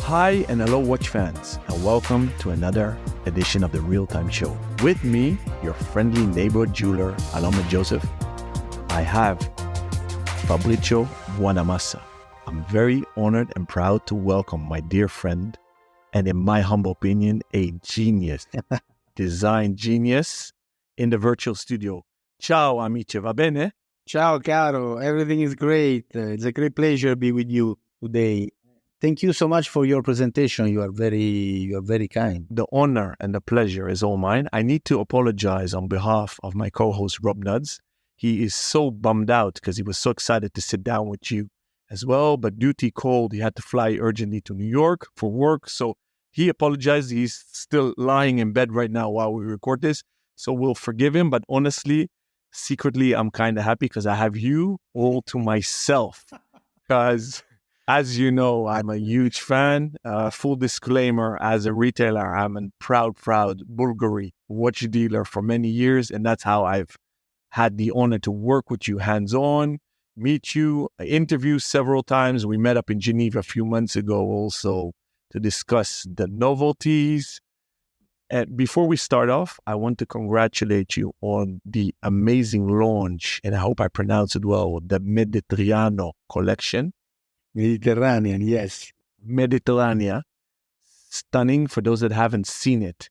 Hi and hello watch fans, and welcome to another edition of the Real Time Show. With me, your friendly neighborhood jeweler, Aloma Joseph. I have Fabrizio Buonamassa. I'm very honored and proud to welcome my dear friend, and in my humble opinion, a genius, design genius in the virtual studio. Ciao amici, va bene? Ciao caro, everything is great. It's a great pleasure to be with you today. Thank you so much for your presentation. You are very kind. The honor and the pleasure is all mine. I need to apologize on behalf of my co-host Rob Nuds. He is so bummed out because he was so excited to sit down with you as well, but duty called. He had to fly urgently to New York for work. So he apologized. He's still lying in bed right now while we record this. So we'll forgive him. But honestly, secretly, I'm kind of happy because I have you all to myself. Because as you know, I'm a huge fan. Full disclaimer, as a retailer, I'm a proud Bvlgari watch dealer for many years. And that's how I've had the honor to work with you hands-on, meet you, interview several times. We met up in Geneva a few months ago also to discuss the novelties. And before we start off, I want to congratulate you on the amazing launch, and I hope I pronounce it well, the Mediterranean collection. Mediterranean, yes. Mediterranean. Stunning. For those that haven't seen it,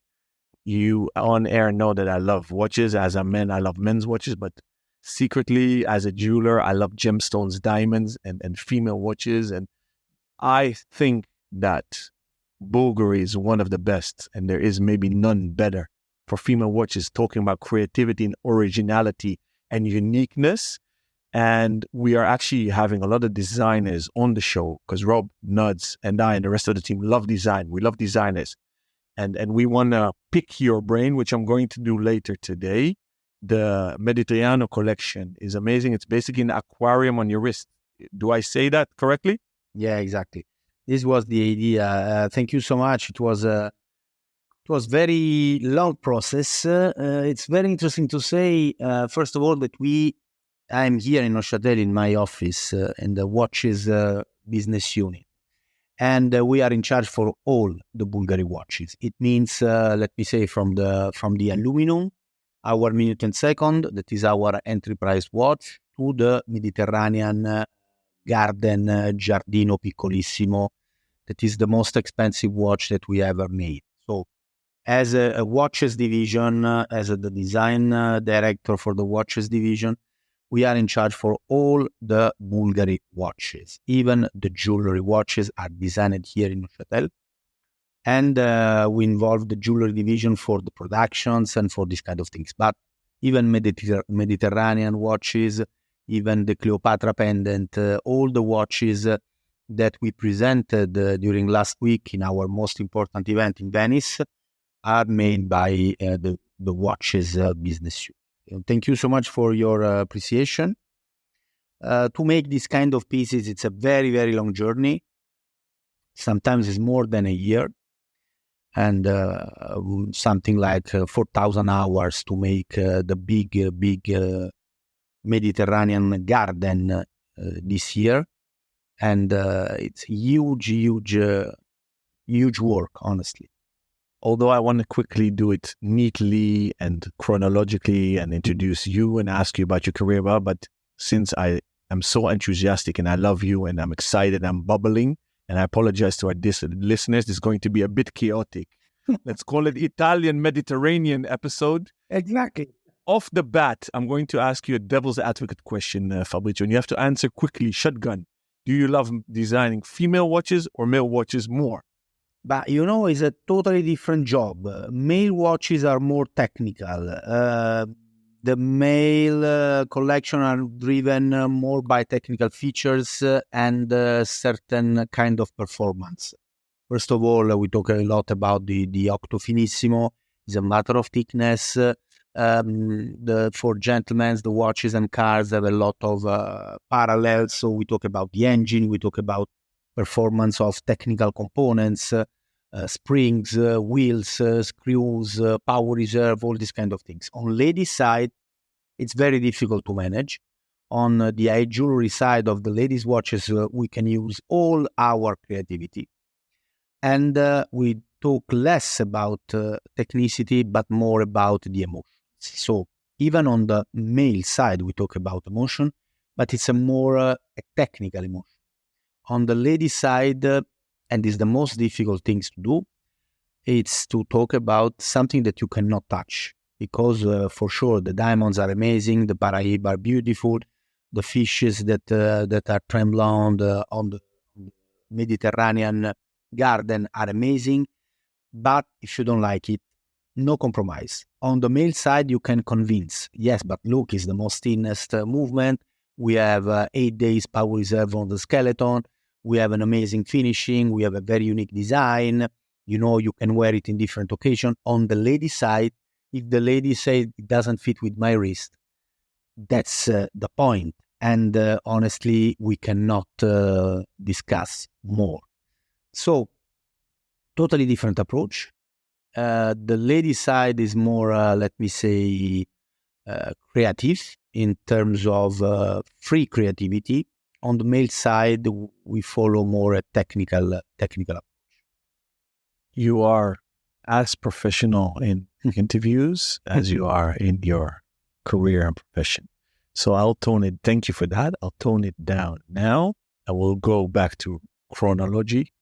you on air know that I love watches. As a man, I love men's watches, but secretly, as a jeweler, I love gemstones, diamonds, and female watches. And I think that Bvlgari is one of the best, and there is maybe none better for female watches, talking about creativity and originality and uniqueness. And we are actually having a lot of designers on the show because Rob Nuds and I and the rest of the team love design. We love designers. And we want to pick your brain, which I'm going to do later today. The Mediterranean collection is amazing. It's basically an aquarium on your wrist. Do I say that correctly? Yeah, exactly. This was the idea. Thank you so much. It was very long process. It's very interesting to say, first of all, that I'm here in Neuchâtel in my office in the watches business unit. And we are in charge for all the Bvlgari watches. It means, let me say, from the aluminum, our minute and second, that is our entry price watch, to the Mediterranean Garden Giardino Piccolissimo, that is the most expensive watch that we ever made. So as a watches division, as the design director for the watches division, we are in charge for all the Bvlgari watches. Even the jewelry watches are designed here in Neuchâtel. And we involve the jewelry division for the productions and for these kind of things. But even Mediterranean watches, even the Cleopatra pendant, all the watches that we presented during last week in our most important event in Venice are made by the watches business unit. Thank you so much for your appreciation. To make this kind of pieces, it's a very, very long journey. Sometimes it's more than a year. And something like 4,000 hours to make the big Mediterranean garden this year. And it's huge work, honestly. Although I want to quickly do it neatly and chronologically and introduce you and ask you about your career, but since I am so enthusiastic and I love you and I'm excited, I'm bubbling, and I apologize to our listeners, it's going to be a bit chaotic. Let's call it Italian Mediterranean episode. Exactly. Off the bat, I'm going to ask you a devil's advocate question, Fabrizio, and you have to answer quickly, shotgun. Do you love designing female watches or male watches more? But, it's a totally different job. Male watches are more technical. The male collection are driven more by technical features and certain kind of performance. First of all, we talk a lot about the Octo Finissimo. It's a matter of thickness. For gentlemen, the watches and cars have a lot of parallels. So we talk about the engine. We talk about performance of technical components. Springs, wheels, screws, power reserve, all these kind of things. On ladies' side, it's very difficult to manage. On the high jewelry side of the ladies' watches, we can use all our creativity. And we talk less about technicity, but more about the emotions. So even on the male side, we talk about emotion, but it's a more a technical emotion. On the lady side, and is the most difficult things to do, it's to talk about something that you cannot touch. Because for sure, the diamonds are amazing, the Paraíba are beautiful, the fishes that are trembling on the Mediterranean garden are amazing. But if you don't like it, no compromise. On the male side, you can convince. Yes, but look, it's the most thinnest movement. We have 8 days power reserve on the skeleton. We have an amazing finishing. We have a very unique design. You can wear it in different occasions. On the lady side, if the lady says it doesn't fit with my wrist, that's the point. And honestly, we cannot discuss more. So, totally different approach. The lady side is more, let me say, creative in terms of free creativity. On the male side, we follow more a technical approach. You are as professional in interviews as you are in your career and profession. So thank you for that. I'll tone it down. Now I will go back to chronology.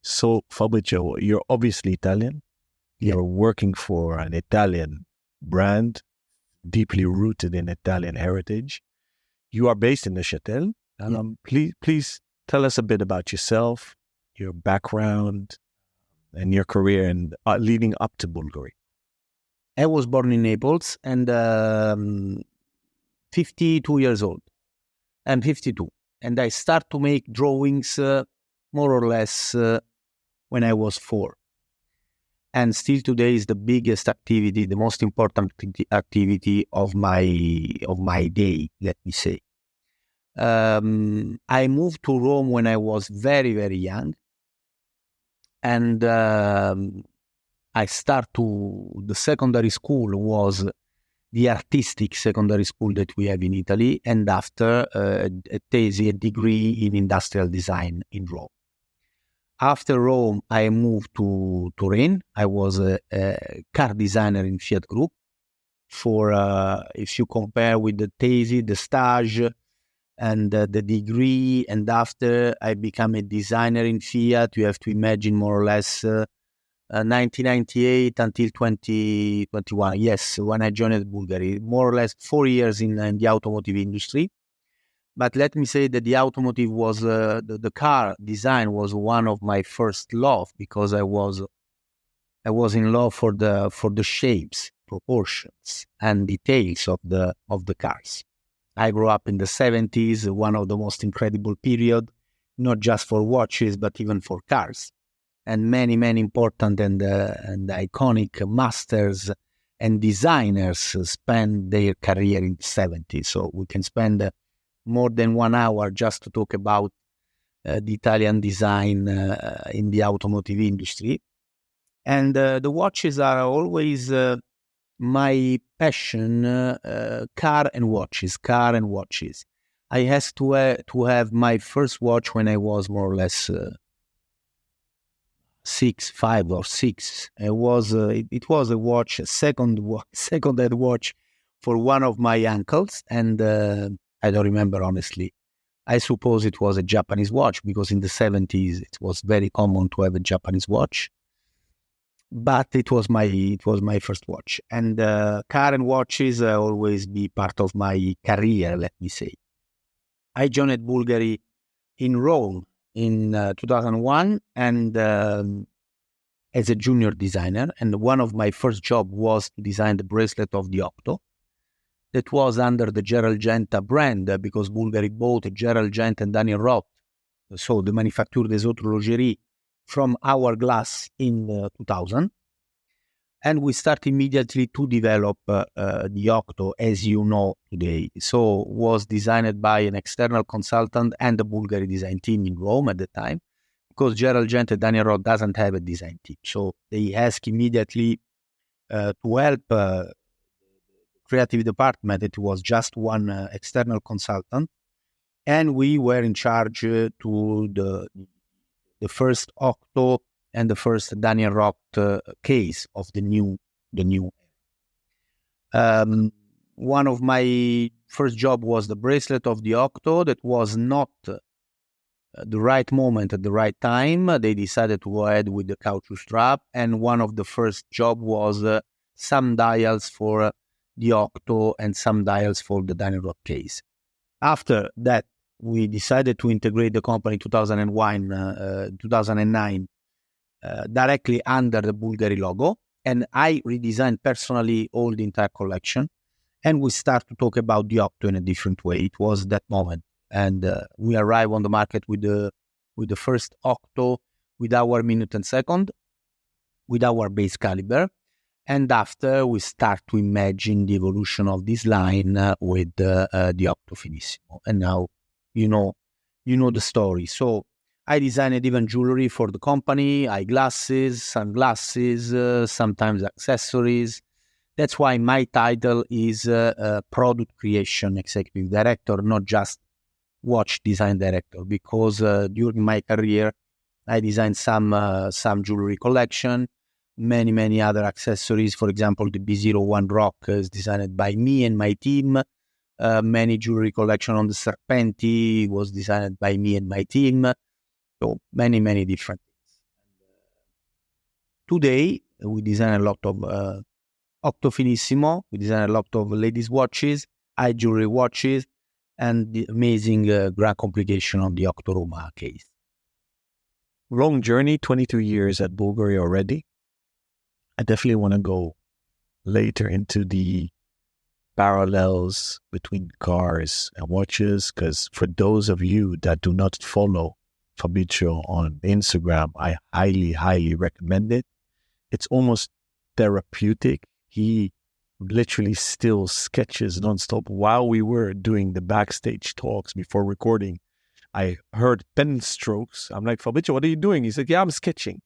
So Fabrizio, you're obviously Italian. You're working for an Italian brand, deeply rooted in Italian heritage. You are based in Neuchâtel. Please tell us a bit about yourself, your background, and your career and leading up to Bvlgari. I was born in Naples and 52 years old. I'm 52. And I start to make drawings more or less when I was 4. And still today is the biggest activity, the most important activity of my day, let me say. I moved to Rome when I was very, very young. And I the secondary school was the artistic secondary school that we have in Italy, and after a degree in industrial design in Rome. After Rome, I moved to Turin. I was a car designer in Fiat Group. For if you compare with the thesis, the stage, and the degree, and after I became a designer in Fiat, you have to imagine more or less 1998 until 2021. Yes, when I joined Bvlgari, more or less 4 years in the automotive industry. But let me say that the automotive was the car design was one of my first love, because I was in love for the shapes, proportions, and details of the cars. I grew up in the 70s, one of the most incredible period, not just for watches but even for cars. And many, many important and iconic masters and designers spend their career in the 70s. So we can spend more than 1 hour just to talk about the Italian design in the automotive industry. And the watches are always my passion, car and watches. I had to have my first watch when I was more or less 5 or 6. It was a watch, a second-hand watch for one of my uncles, and I don't remember honestly. I suppose it was a Japanese watch, because in the 70s it was very common to have a Japanese watch. But it was my first watch, and car and watches always be part of my career. Let me say, I joined Bvlgari in Rome in 2001, and as a junior designer. And one of my first job was to design the bracelet of the Octo. That was under the Gerald Genta brand, because Bvlgari bought Gerald Genta and Daniel Roth, so the Manufacture des Autres Horlogeries, from Hourglass in 2000. And we start immediately to develop the Octo, as you know today. So was designed by an external consultant and the Bvlgari design team in Rome at the time, because Gerald Gent and Daniel Roth doesn't have a design team. So they ask immediately to help creative department. It was just one external consultant. And we were in charge to the first Octo and the first Daniel Rock case of the new. One of my first job was the bracelet of the Octo. That was not the right moment at the right time. They decided to go ahead with the caoutchouc strap, and one of the first job was some dials for the Octo and some dials for the Daniel Rock case. After that, we decided to integrate the company 2009 directly under the Bvlgari logo, and I redesigned personally all the entire collection, and we start to talk about the Octo in a different way. It was that moment, and we arrive on the market with the first Octo, with our minute and second, with our base caliber, and after we start to imagine the evolution of this line with the Octo Finissimo, and now you know the story. So I designed even jewelry for the company, eyeglasses, sunglasses, sometimes accessories. That's why my title is Product Creation Executive Director, not just Watch Design Director, because during my career, I designed some jewelry collection, many other accessories. For example, the B01 Rock is designed by me and my team. Many jewelry collection on the Serpenti was designed by me and my team. So many different things. Today, we design a lot of Octo Finissimo. We design a lot of ladies' watches, eye jewelry watches, and the amazing grand complication of the Octo Roma case. Long journey, 22 years at Bvlgari already. I definitely want to go later into the parallels between cars and watches, because for those of you that do not follow Fabrizio on Instagram, I highly recommend it. It's almost therapeutic. He literally still sketches nonstop. While we were doing the backstage talks before recording, I heard pen strokes. I'm like, Fabrizio, what are you doing? He said, yeah, I'm sketching.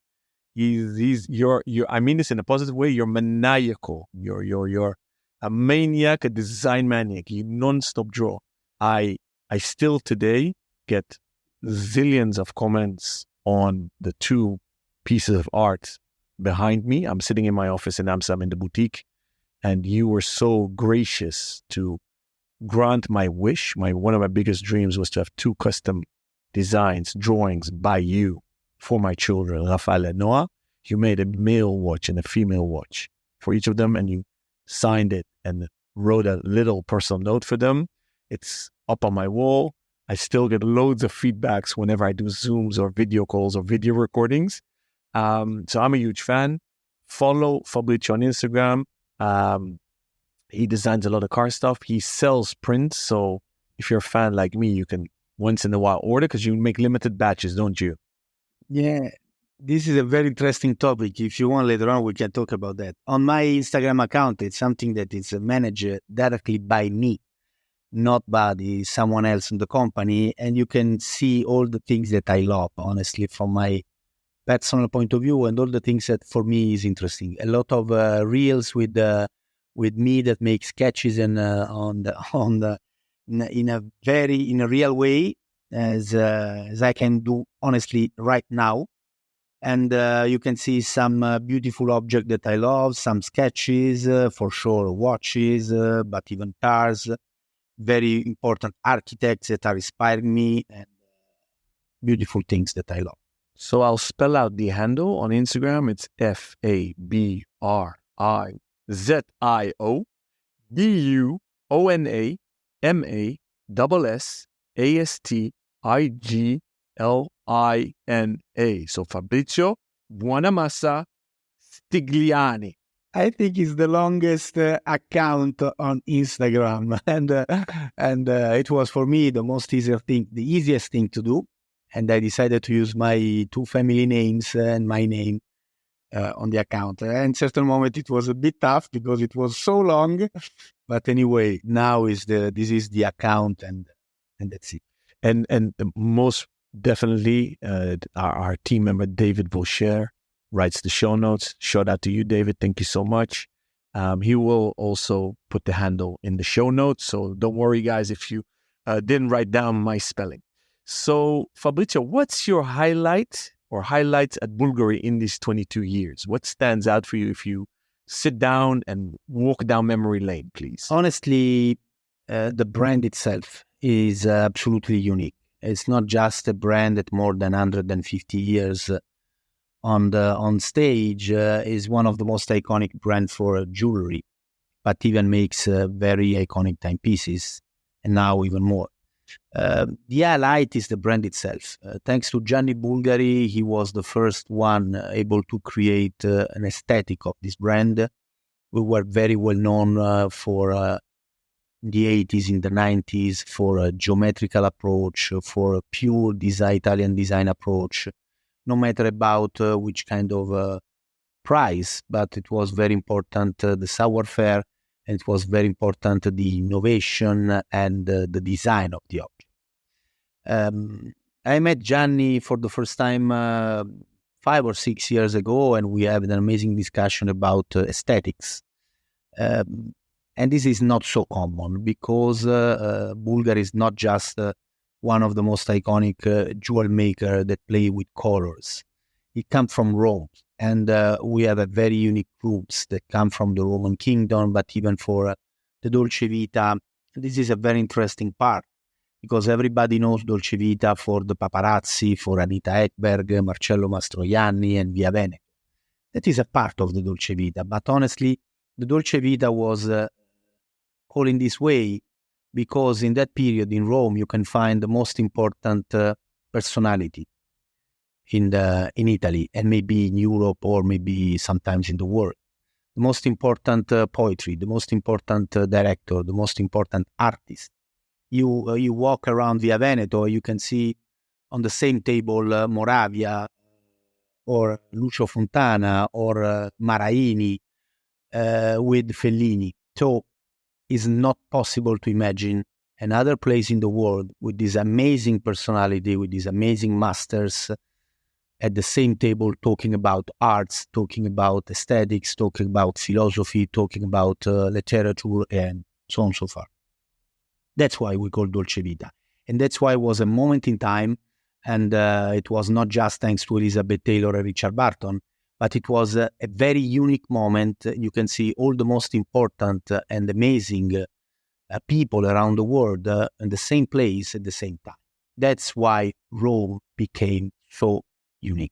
You're I mean this in a positive way. You're maniacal. You're a maniac, a design maniac. You nonstop draw. I still today get zillions of comments on the two pieces of art behind me. I'm sitting in my office in Amsterdam in the boutique, and you were so gracious to grant my wish. One of my biggest dreams was to have two custom designs, drawings by you for my children, Rafael and Noah. You made a male watch and a female watch for each of them, and you signed it and wrote a little personal note for them. It's up on my wall. I still get loads of feedbacks whenever I do Zooms or video calls or video recordings. So I'm a huge fan. Follow Fabrizio on Instagram. He designs a lot of car stuff. He sells prints. So if you're a fan like me, you can once in a while order, because you make limited batches, don't you? Yeah, this is a very interesting topic. If you want, later on, we can talk about that. On my Instagram account, it's something that is managed directly by me, not by someone else in the company. And you can see all the things that I love, honestly, from my personal point of view, and all the things that for me is interesting. A lot of reels with me that make sketches and in a real way, as I can do honestly right now. And you can see some beautiful object that I love, some sketches, for sure, watches, but even cars, very important architects that are inspiring me, and beautiful things that I love. So I'll spell out the handle on Instagram. It's FabriOrIZIO So Fabrizio Buonamassa Stigliani. I think it's the longest account on Instagram, and it was for me the easiest thing to do. And I decided to use my two family names and my name on the account. And at a certain moment, it was a bit tough because it was so long. But anyway, now this is the account, and that's it. And most definitely, our team member David Vaucher writes the show notes. Shout out to you, David. Thank you so much. He will also put the handle in the show notes. So don't worry, guys, if you didn't write down my spelling. So, Fabrizio, what's your highlight or highlights at Bvlgari in these 22 years? What stands out for you if you sit down and walk down memory lane, please? Honestly, the brand itself is absolutely unique. It's not just a brand that more than 150 years on stage is one of the most iconic brands for jewelry, but even makes very iconic timepieces, and now even more. The highlight is the brand itself. Thanks to Gianni Bvlgari, he was the first one able to create an aesthetic of this brand. We were very well known for the 80s, in the 90s, for a geometrical approach, for a pure Italian design approach, no matter about which kind of price, but it was very important, the savoir-faire, and it was very important, the innovation and the design of the object. I met Gianni for the first time 5 or 6 years ago, and we had an amazing discussion about aesthetics. And this is not so common because Bvlgari is not just one of the most iconic jewel maker that play with colors. It comes from Rome, and we have a very unique roots that come from the Roman kingdom, but even for the Dolce Vita, this is a very interesting part because everybody knows Dolce Vita for the paparazzi, for Anita Ekberg, Marcello Mastroianni, and Via Veneto. That is a part of the Dolce Vita, but honestly, the Dolce Vita was called in this way because in that period in Rome you can find the most important personality in Italy, and maybe in Europe, or maybe sometimes in the world. The most important poetry, the most important director, the most important artist. You walk around Via Veneto, you can see on the same table Moravia or Lucio Fontana or Maraini with Fellini. So it's not possible to imagine another place in the world with this amazing personality, with these amazing masters at the same table, talking about arts, talking about aesthetics, talking about philosophy, talking about literature, and so on and so forth. That's why we call Dolce Vita. And that's why it was a moment in time, and it was not just thanks to Elizabeth Taylor and Richard Burton, but it was a very unique moment. You can see all the most important and amazing people around the world in the same place at the same time. That's why Rome became so unique.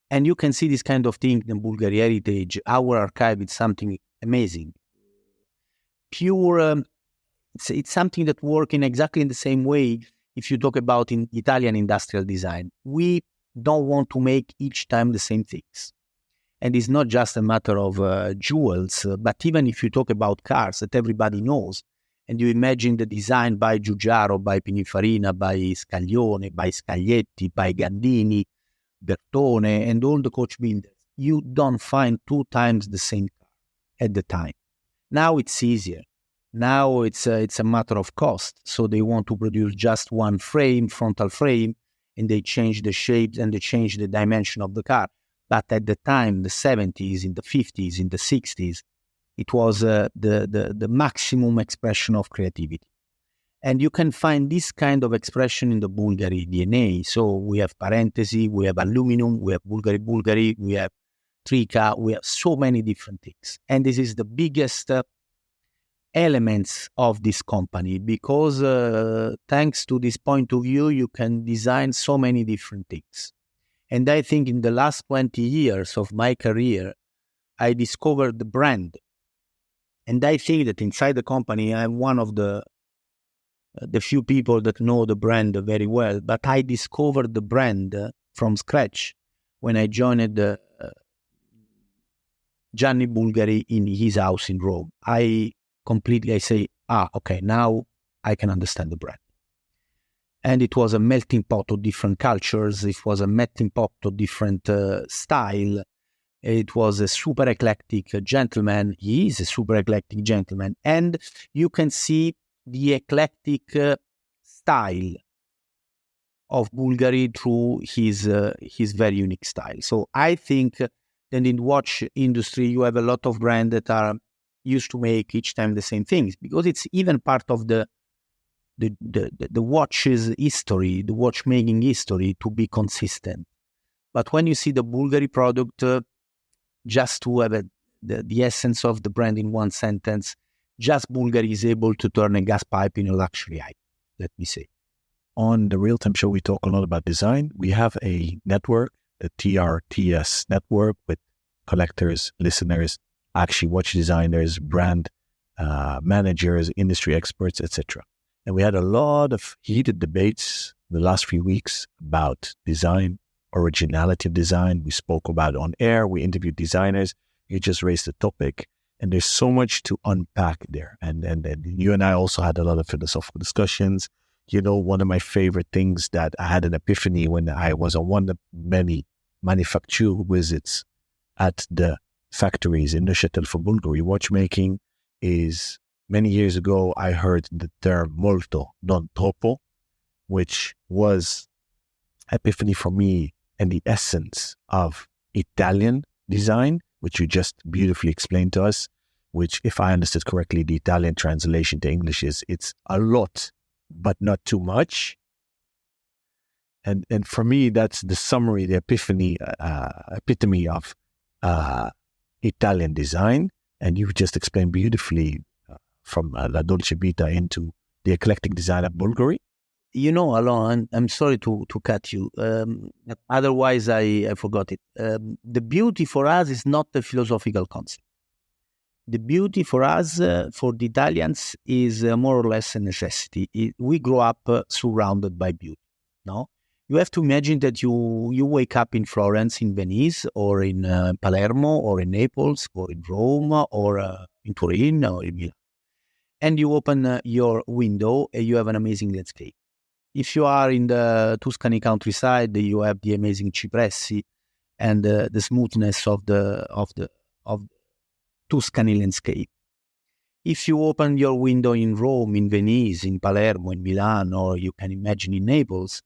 And you can see this kind of thing in Bvlgari Heritage. Our archive is something amazing. Pure, it's something that works in exactly in the same way if you talk about in Italian industrial design. We don't want to make each time the same things. And it's not just a matter of jewels, but even if you talk about cars that everybody knows, and you imagine the design by Giugiaro, by Pininfarina, by Scaglione, by Scaglietti, by Gandini, Bertone, and all the coach builders, you don't find 2 times the same car at the time. Now it's easier. Now it's a matter of cost. So they want to produce just one frame, frontal frame, and they change the shapes and they change the dimension of the car. But at the time, the 70s, in the 50s, in the 60s, it was the maximum expression of creativity. And you can find this kind of expression in the Bvlgari DNA. So we have Parentesi, we have aluminum, we have Bvlgari, we have Trica, we have so many different things. And this is the biggest elements of this company because thanks to this point of view, you can design so many different things. And I think in the last 20 years of my career, I discovered the brand. And I think that inside the company, I'm one of the few people that know the brand very well. But I discovered the brand from scratch when I joined Gianni Bvlgari in his house in Rome. I say, okay, now I can understand the brand. And it was a melting pot of different cultures. It was a melting pot of different style. It was a super eclectic gentleman. He is a super eclectic gentleman. And you can see the eclectic style of Bvlgari through his very unique style. So I think that in the watch industry, you have a lot of brands that are used to make each time the same things because it's even part of the watch's history, the watchmaking history to be consistent. But when you see the Bvlgari product, just to have the essence of the brand in one sentence, just Bvlgari is able to turn a gas pipe in a luxury item, let me say. On the Real Time Show, we talk a lot about design. We have a network, the TRTS network, with collectors, listeners, actually watch designers, brand managers, industry experts, etc. And we had a lot of heated debates the last few weeks about design, originality of design. We spoke about it on air. We interviewed designers. You just raised the topic. And there's so much to unpack there. And you and I also had a lot of philosophical discussions. You know, one of my favorite things that I had an epiphany when I was on one of many manufacture visits at the factories in Neuchâtel for Bvlgari watchmaking is, many years ago, I heard the term molto, non troppo, which was epiphany for me and the essence of Italian design, which you just beautifully explained to us, which, if I understood correctly, the Italian translation to English is it's a lot, but not too much. And for me, that's the summary, the epitome of Italian design. And you just explained beautifully from La Dolce Vita into the eclectic design of Bvlgari. You know, Alain, I'm sorry to cut you. Otherwise, I forgot it. The beauty for us is not a philosophical concept. The beauty for us, for the Italians, is more or less a necessity. We grow up surrounded by beauty. No, you have to imagine that you wake up in Florence, in Venice, or in Palermo, or in Naples, or in Rome, or in Turin, or in Milan, and you open your window and you have an amazing landscape. If you are in the Tuscany countryside, you have the amazing cipressi and the smoothness of the Tuscany landscape. If you open your window in Rome, in Venice, in Palermo, in Milan, or you can imagine in Naples,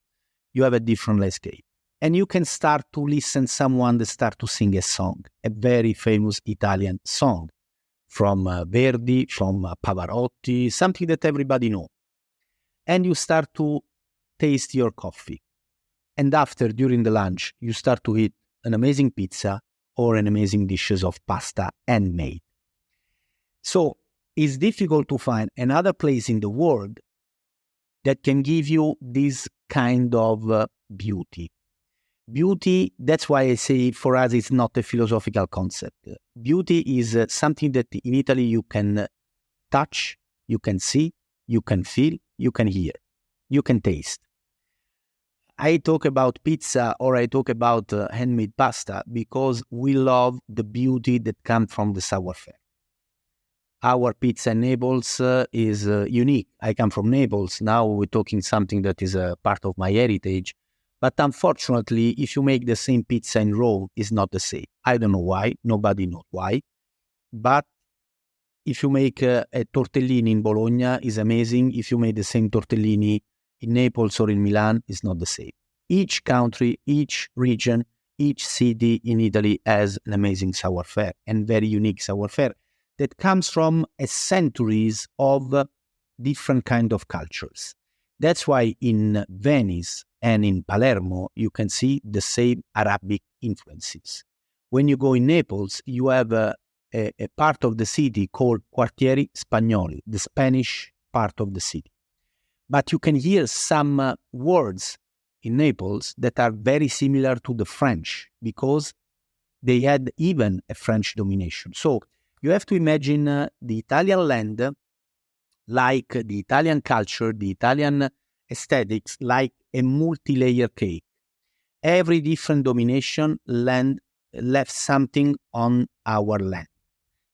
you have a different landscape. And you can start to listen someone that start to sing a song, a very famous Italian song from Verdi, from Pavarotti, something that everybody knows. And you start to taste your coffee. And after, during the lunch, you start to eat an amazing pizza or an amazing dishes of pasta handmade. So it's difficult to find another place in the world that can give you this kind of beauty. Beauty, that's why I say for us it's not a philosophical concept. Beauty is something that in Italy you can touch, you can see, you can feel, you can hear, you can taste. I talk about pizza or I talk about handmade pasta because we love the beauty that comes from the savoir-faire. Our pizza in Naples is unique. I come from Naples. Now we're talking something that is a part of my heritage. But unfortunately, if you make the same pizza in Rome, it's not the same. I don't know why. Nobody knows why. But if you make a tortellini in Bologna, it's amazing. If you make the same tortellini in Naples or in Milan, it's not the same. Each country, each region, each city in Italy has an amazing savoir-faire and very unique savoir-faire that comes from centuries of different kind of cultures. That's why in Venice and in Palermo, you can see the same Arabic influences. When you go in Naples, you have a part of the city called Quartieri Spagnoli, the Spanish part of the city. But you can hear some words in Naples that are very similar to the French because they had even a French domination. So you have to imagine the Italian land like the Italian culture, the Italian aesthetics, like a multi-layer cake. Every different domination left something on our land.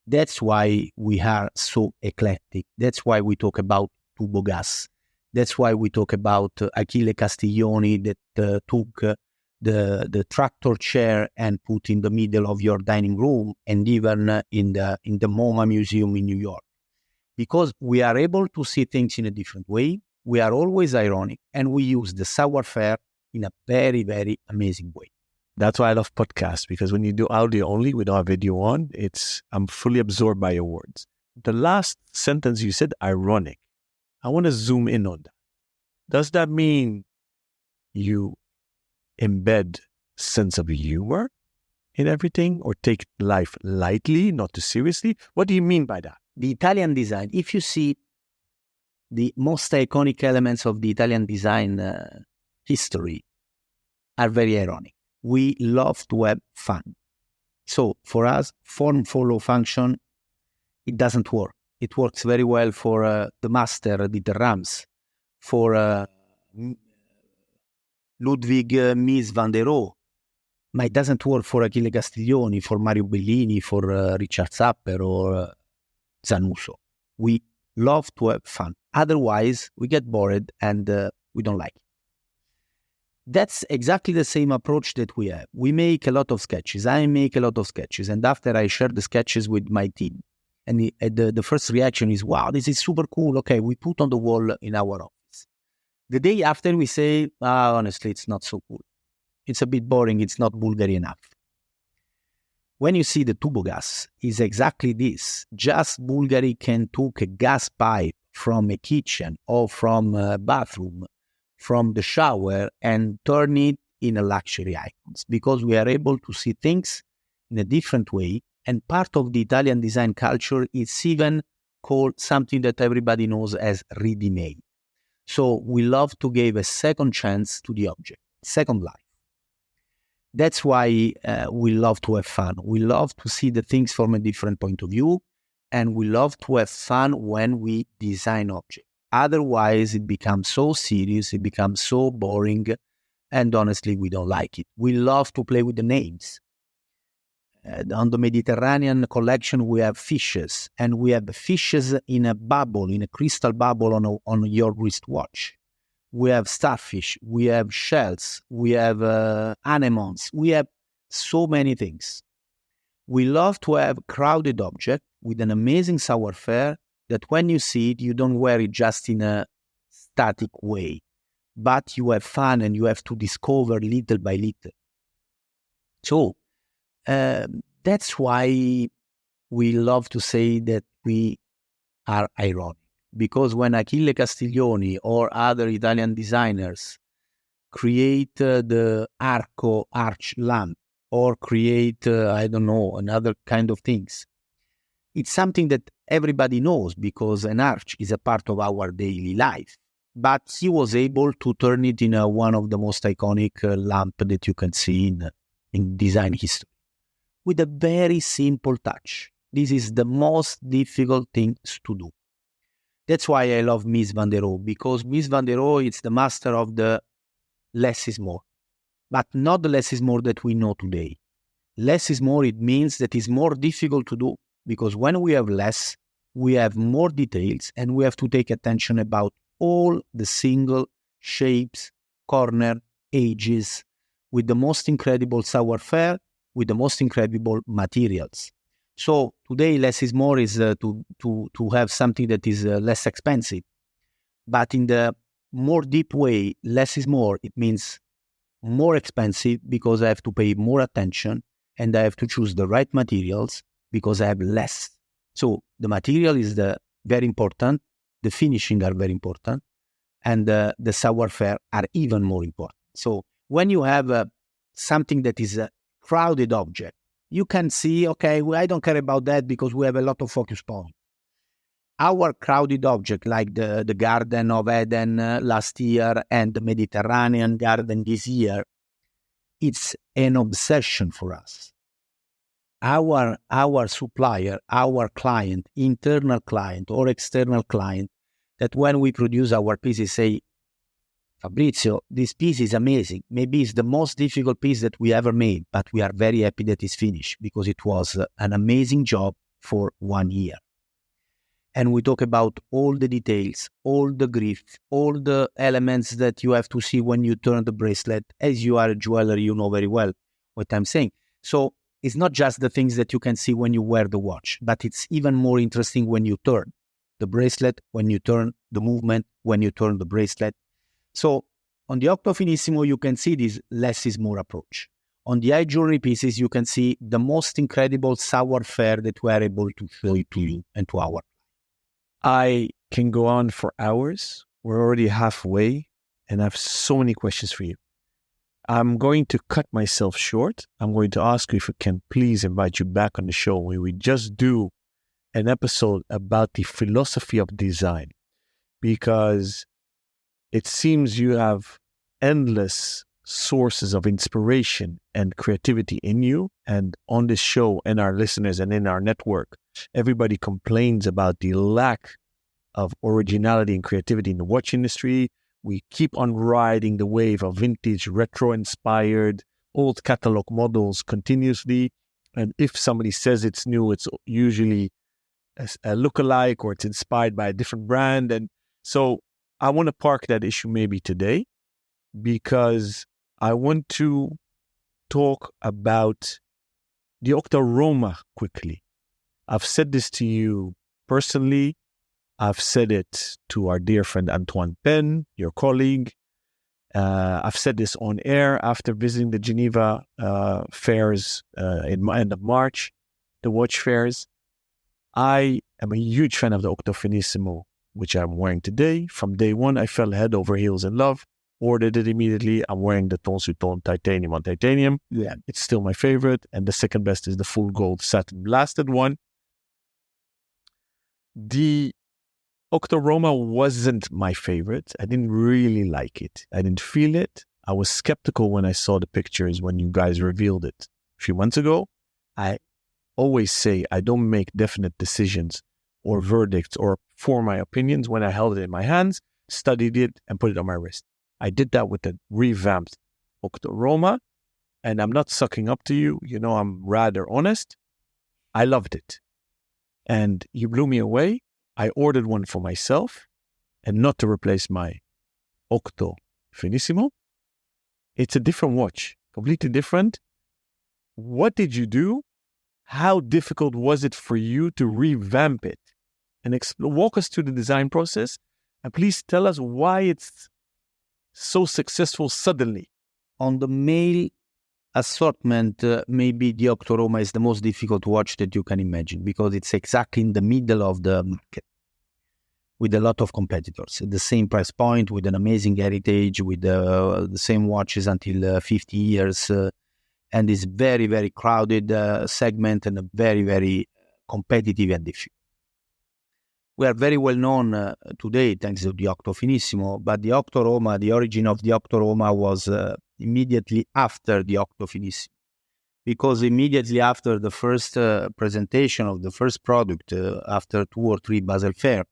That's why we are so eclectic. That's why we talk about tubo gas. That's why we talk about Achille Castiglioni that took the tractor chair and put in the middle of your dining room, and even in the MoMA Museum in New York. Because we are able to see things in a different way, we are always ironic, and we use the savoir-faire in a very, very amazing way. That's why I love podcasts, because when you do audio only without video on, I'm fully absorbed by your words. The last sentence you said, ironic. I want to zoom in on that. Does that mean you embed sense of humor in everything, or take life lightly, not too seriously? What do you mean by that? The Italian design, if you see the most iconic elements of the Italian design history are very ironic. We love to have fun. So for us, form follow function, it doesn't work. It works very well for the master Dieter Rams, for Ludwig Mies van der Rohe, but it doesn't work for Achille Castiglioni, for Mario Bellini, for Richard Sapper or Zanuso. We love to have fun. Otherwise, we get bored and we don't like it. That's exactly the same approach that we have. We make a lot of sketches. I make a lot of sketches. And after I share the sketches with my team, and the first reaction is, wow, this is super cool. Okay, we put on the wall in our office. The day after we say, honestly, it's not so cool. It's a bit boring. It's not Bulgari enough. When you see the tubo gas, is exactly this. Just Bulgari can take a gas pipe from a kitchen or from a bathroom, from the shower, and turn it in a luxury icons, because we are able to see things in a different way. And part of the Italian design culture is even called something that everybody knows as ready-made. So we love to give a second chance to the object, second life. That's why we love to have fun. We love to see the things from a different point of view, and we love to have fun when we design objects. Otherwise, it becomes so serious, it becomes so boring, and honestly, we don't like it. We love to play with the names. On the Mediterranean collection, we have fishes, and we have fishes in a bubble, in a crystal bubble on your wristwatch. We have starfish, we have shells, we have anemones, we have so many things. We love to have crowded object with an amazing savoir-faire that when you see it, you don't wear it just in a static way, but you have fun and you have to discover little by little. So that's why we love to say that we are ironic, because when Achille Castiglioni or other Italian designers create the arch lamp or create, another kind of things, it's something that everybody knows because an arch is a part of our daily life. But he was able to turn it in one of the most iconic lamp that you can see in design history, with a very simple touch. This is the most difficult thing to do. That's why I love Mies van der Rohe, because Mies van der Rohe is the master of the less is more, but not the less is more that we know today. Less is more, it means that it's more difficult to do, because when we have less, we have more details and we have to take attention about all the single shapes, corner, edges, with the most incredible savoir-faire, with the most incredible materials. So today, less is more is to have something that is less expensive. But in the more deep way, less is more. It means more expensive because I have to pay more attention and I have to choose the right materials because I have less. So the material is very important. The finishing are very important. And the savoir-faire are even more important. So when you have something that is a crowded object, you can see, okay, I don't care about that because we have a lot of focus points. Our crowded object, like the Garden of Eden last year and the Mediterranean Garden this year, it's an obsession for us. Our supplier, our client, internal client or external client, that when we produce our pieces say, Fabrizio, this piece is amazing. Maybe it's the most difficult piece that we ever made, but we are very happy that it's finished because it was an amazing job for 1 year. And we talk about all the details, all the grief, all the elements that you have to see when you turn the bracelet. As you are a jeweler, you know very well what I'm saying. So it's not just the things that you can see when you wear the watch, but it's even more interesting when you turn the bracelet, when you turn the movement, when you turn the bracelet. So on the Octo Finissimo, you can see this less is more approach. On the high jewelry pieces, you can see the most incredible savoir-faire that we are able to show to you and to our. I can go on for hours. We're already halfway and I have so many questions for you. I'm going to cut myself short. I'm going to ask you if we can please invite you back on the show where we just do an episode about the philosophy of design, because it seems you have endless sources of inspiration and creativity in you. And on this show and our listeners and in our network, everybody complains about the lack of originality and creativity in the watch industry. We keep on riding the wave of vintage, retro-inspired, old catalog models continuously. And if somebody says it's new, it's usually a lookalike or it's inspired by a different brand. And so I want to park that issue maybe today, because I want to talk about the Octoroma quickly. I've said this to you personally. I've said it to our dear friend Antoine Penn, your colleague. I've said this on air after visiting the Geneva fairs in the end of March, the watch fairs. I am a huge fan of the Octo Finissimo, which I'm wearing today. From day one, I fell head over heels in love, ordered it immediately. I'm wearing the Ton sur Ton titanium on titanium. Yeah. It's still my favorite. And the second best is the full gold satin blasted one. The Octoroma wasn't my favorite. I didn't really like it. I didn't feel it. I was skeptical when I saw the pictures when you guys revealed it a few months ago. I always say I don't make definite decisions or verdicts or form my opinions when I held it in my hands, studied it, and put it on my wrist. I did that with the revamped Octoroma, and I'm not sucking up to you. You know, I'm rather honest. I loved it. And you blew me away. I ordered one for myself, and not to replace my Octo Finissimo. It's a different watch, completely different. What did you do? How difficult was it for you to revamp it? And walk us through the design process, and please tell us why it's so successful suddenly. On the male assortment, maybe the Octoroma is the most difficult watch that you can imagine, because it's exactly in the middle of the market with a lot of competitors at the same price point, with an amazing heritage, with the same watches until 50 years, and it's very, very crowded segment and a very, very competitive and difficult. We are very well known today thanks to the Octo Finissimo, but the Octoroma, the origin of the Octoroma was immediately after the Octo Finissimo, because immediately after the first presentation of the first product, after 2 or 3 Basel Fair,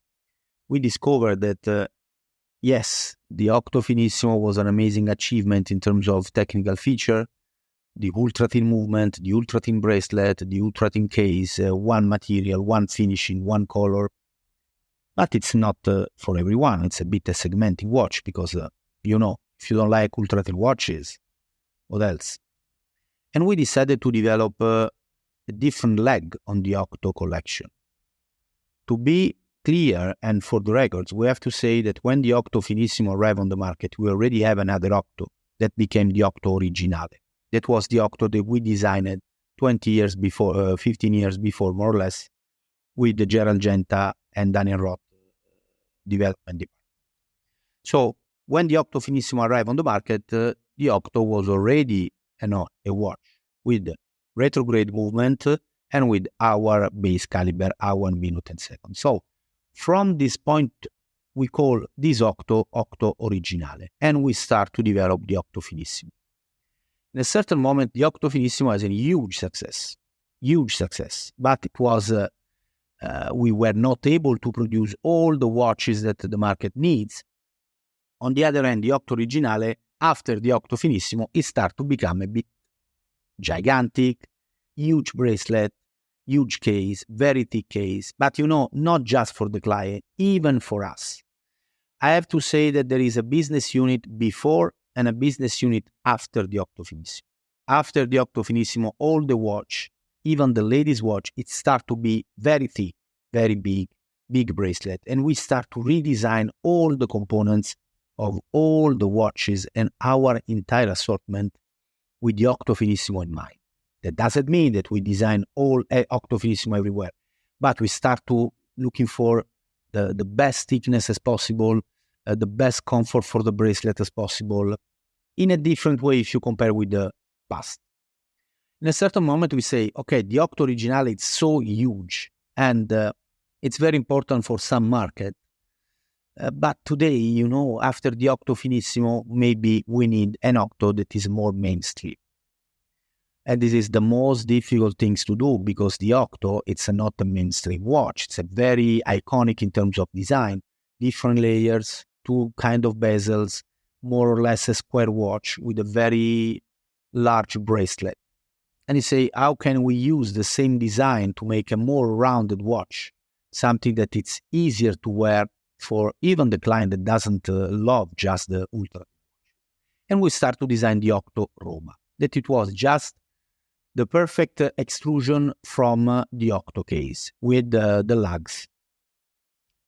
we discovered that, yes, the Octo Finissimo was an amazing achievement in terms of technical feature, the ultra-thin movement, the ultra-thin bracelet, the ultra-thin case, one material, one finishing, one color. But it's not for everyone. It's a bit a segmenting watch because, if you don't like ultra-thin watches, what else? And we decided to develop a different leg on the Octo collection. To be clear, and for the records, we have to say that when the Octo Finissimo arrived on the market, we already have another Octo that became the Octo Originale. That was the Octo that we designed 20 years before, 15 years before, more or less, with the Gerald Genta and Daniel Roth development department. So when the Octo Finissimo arrived on the market, the Octo was already a watch with retrograde movement and with our base caliber, our minute and second. So from this point, we call this Octo Originale, and we start to develop the Octo Finissimo. In a certain moment, the Octo Finissimo has a huge success, but it was we were not able to produce all the watches that the market needs. On the other hand, the Octo Originale, after the Octo Finissimo, it started to become a bit gigantic, huge bracelet, huge case, very thick case, but not just for the client, even for us. I have to say that there is a business unit before and a business unit after the Octo Finissimo. After the Octo Finissimo, all the watch, even the ladies' watch, it starts to be very thick, very big bracelet. And we start to redesign all the components of all the watches and our entire assortment with the Octo Finissimo in mind. That doesn't mean that we design all Octo Finissimo everywhere, but we start to looking for the best thickness as possible, the best comfort for the bracelet as possible, in a different way if you compare with the past. In a certain moment, we say, okay, the Octo Originale is so huge and it's very important for some market. But today, after the Octo Finissimo, maybe we need an Octo that is more mainstream. And this is the most difficult things to do because the Octo, it's not a mainstream watch. It's a very iconic in terms of design, different layers, two kind of bezels, more or less a square watch with a very large bracelet. And you say, how can we use the same design to make a more rounded watch, something that it's easier to wear for even the client that doesn't love just the ultra? And we start to design the Octo Roma, that it was just the perfect extrusion from the Octo case with the lugs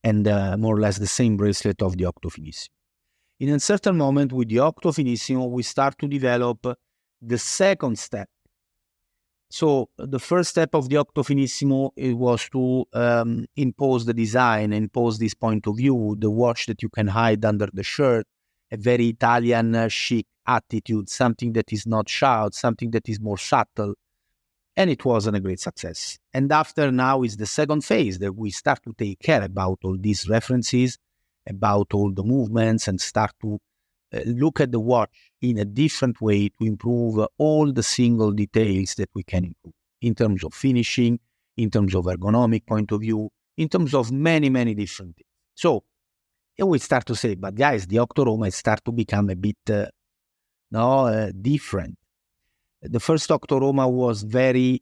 and more or less the same bracelet of the Octo Finissimo. In a certain moment with the Octo Finissimo, we start to develop the second step. So the first step of the Octo Finissimo, it was to impose the design, impose this point of view, the watch that you can hide under the shirt, a very Italian chic attitude, something that is not shout, something that is more subtle. And it wasn't a great success. And after now is the second phase that we start to take care about all these references, about all the movements, and start to look at the watch in a different way to improve all the single details that we can improve in terms of finishing, in terms of ergonomic point of view, in terms of many, many different things. So here we start to say, but guys, the Octo Roma start to become a bit different. The first Octo Roma was very,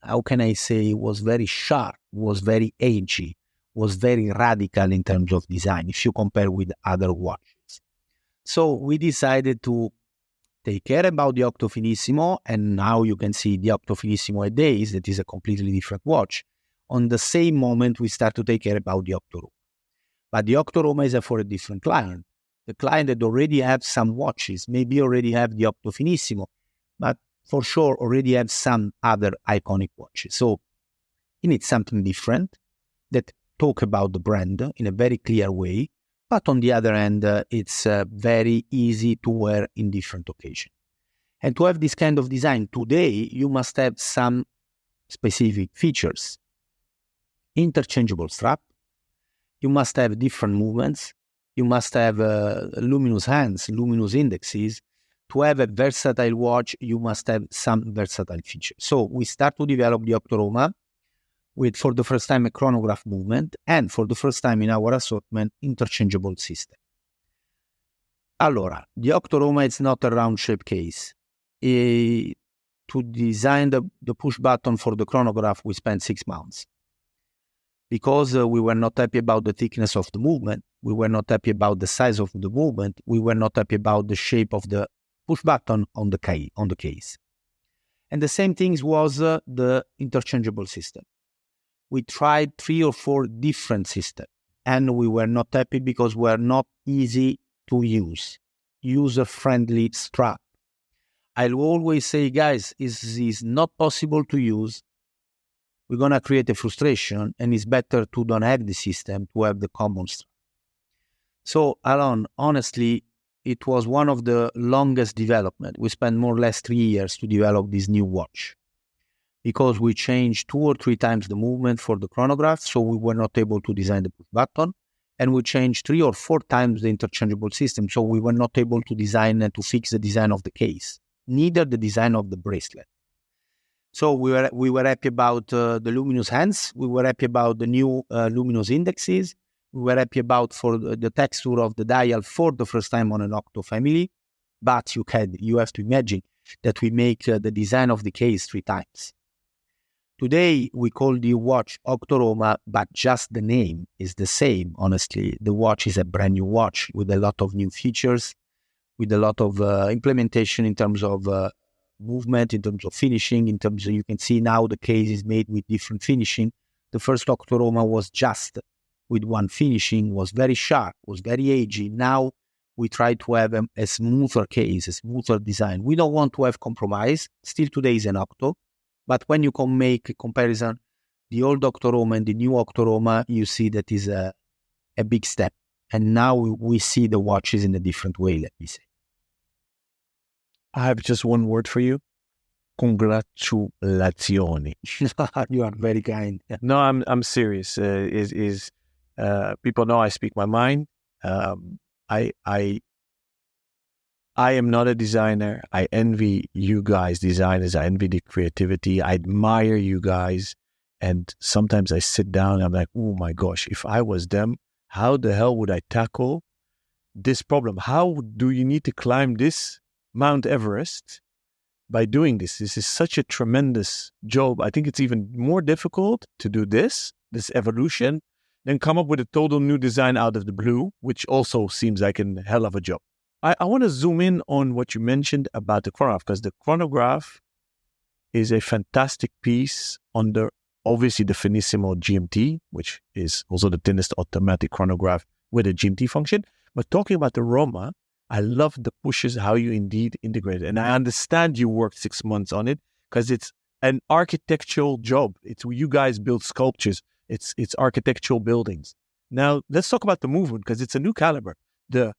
how can I say, was very sharp, was very edgy, was very radical in terms of design if you compare with other watches. So we decided to take care about the Octo Finissimo, and now you can see the Octo Finissimo a days, that is a completely different watch. On the same moment, we start to take care about the Octo Roma. But the Octo Roma is for a different client. The client that already have some watches, maybe already have the Octo Finissimo, but for sure already have some other iconic watches. So you need something different that talk about the brand in a very clear way, but on the other hand, it's very easy to wear in different occasions. And to have this kind of design today, you must have some specific features. Interchangeable strap, you must have different movements, you must have luminous hands, luminous indexes. To have a versatile watch, you must have some versatile features. So we start to develop the Octo Roma with, for the first time, a chronograph movement, and for the first time in our assortment, interchangeable system. Allora, the Octo Roma is not a round-shaped case. To design the push button for the chronograph, we spent 6 months. Because we were not happy about the thickness of the movement, we were not happy about the size of the movement, we were not happy about the shape of the push button on the case. And the same thing was the interchangeable system. We tried 3 or 4 different systems, and we were not happy because we were not easy to use, user-friendly strap. I'll always say, guys, it is not possible to use. We're going to create a frustration, and it's better to don't have the system, to have the common strap. So, Alon, honestly, it was one of the longest development. We spent more or less 3 years to develop this new watch because we changed 2 or 3 times the movement for the chronograph, so we were not able to design the push button, and we changed 3 or 4 times the interchangeable system, so we were not able to design and to fix the design of the case, neither the design of the bracelet. So we were happy about the luminous hands. We were happy about the new luminous indexes. We were happy about for the texture of the dial for the first time on an Octo family. But you have to imagine that we make the design of the case 3 times. Today we call the watch Octo Roma, but just the name is the same. Honestly, the watch is a brand new watch with a lot of new features, with a lot of implementation in terms of movement, in terms of finishing, in terms of, you can see now the case is made with different finishing. The first Octo Roma was just with one finishing, was very sharp, was very edgy. Now we try to have a smoother case, a smoother design. We don't want to have compromise. Still today is an Octo, but when you can make a comparison, the old Octo Roma and the new Octo Roma, you see that is a big step. And now we see the watches in a different way, let me say. I have just one word for you. Congratulazioni. You are very kind. No, I'm serious. People know I speak my mind. I am not a designer. I envy you guys, designers. I envy the creativity. I admire you guys. And sometimes I sit down and I'm like, oh my gosh, if I was them, how the hell would I tackle this problem? How do you need to climb this Mount Everest by doing this? This is such a tremendous job. I think it's even more difficult to do this evolution, than come up with a total new design out of the blue, which also seems like a hell of a job. I want to zoom in on what you mentioned about the chronograph, because the chronograph is a fantastic piece under, obviously, the Finissimo GMT, which is also the thinnest automatic chronograph with a GMT function. But talking about the Roma, I love the pushes, how you indeed integrate it. And I understand you worked 6 months on it because it's an architectural job. It's you guys build sculptures. It's architectural buildings. Now, let's talk about the movement because it's a new caliber. The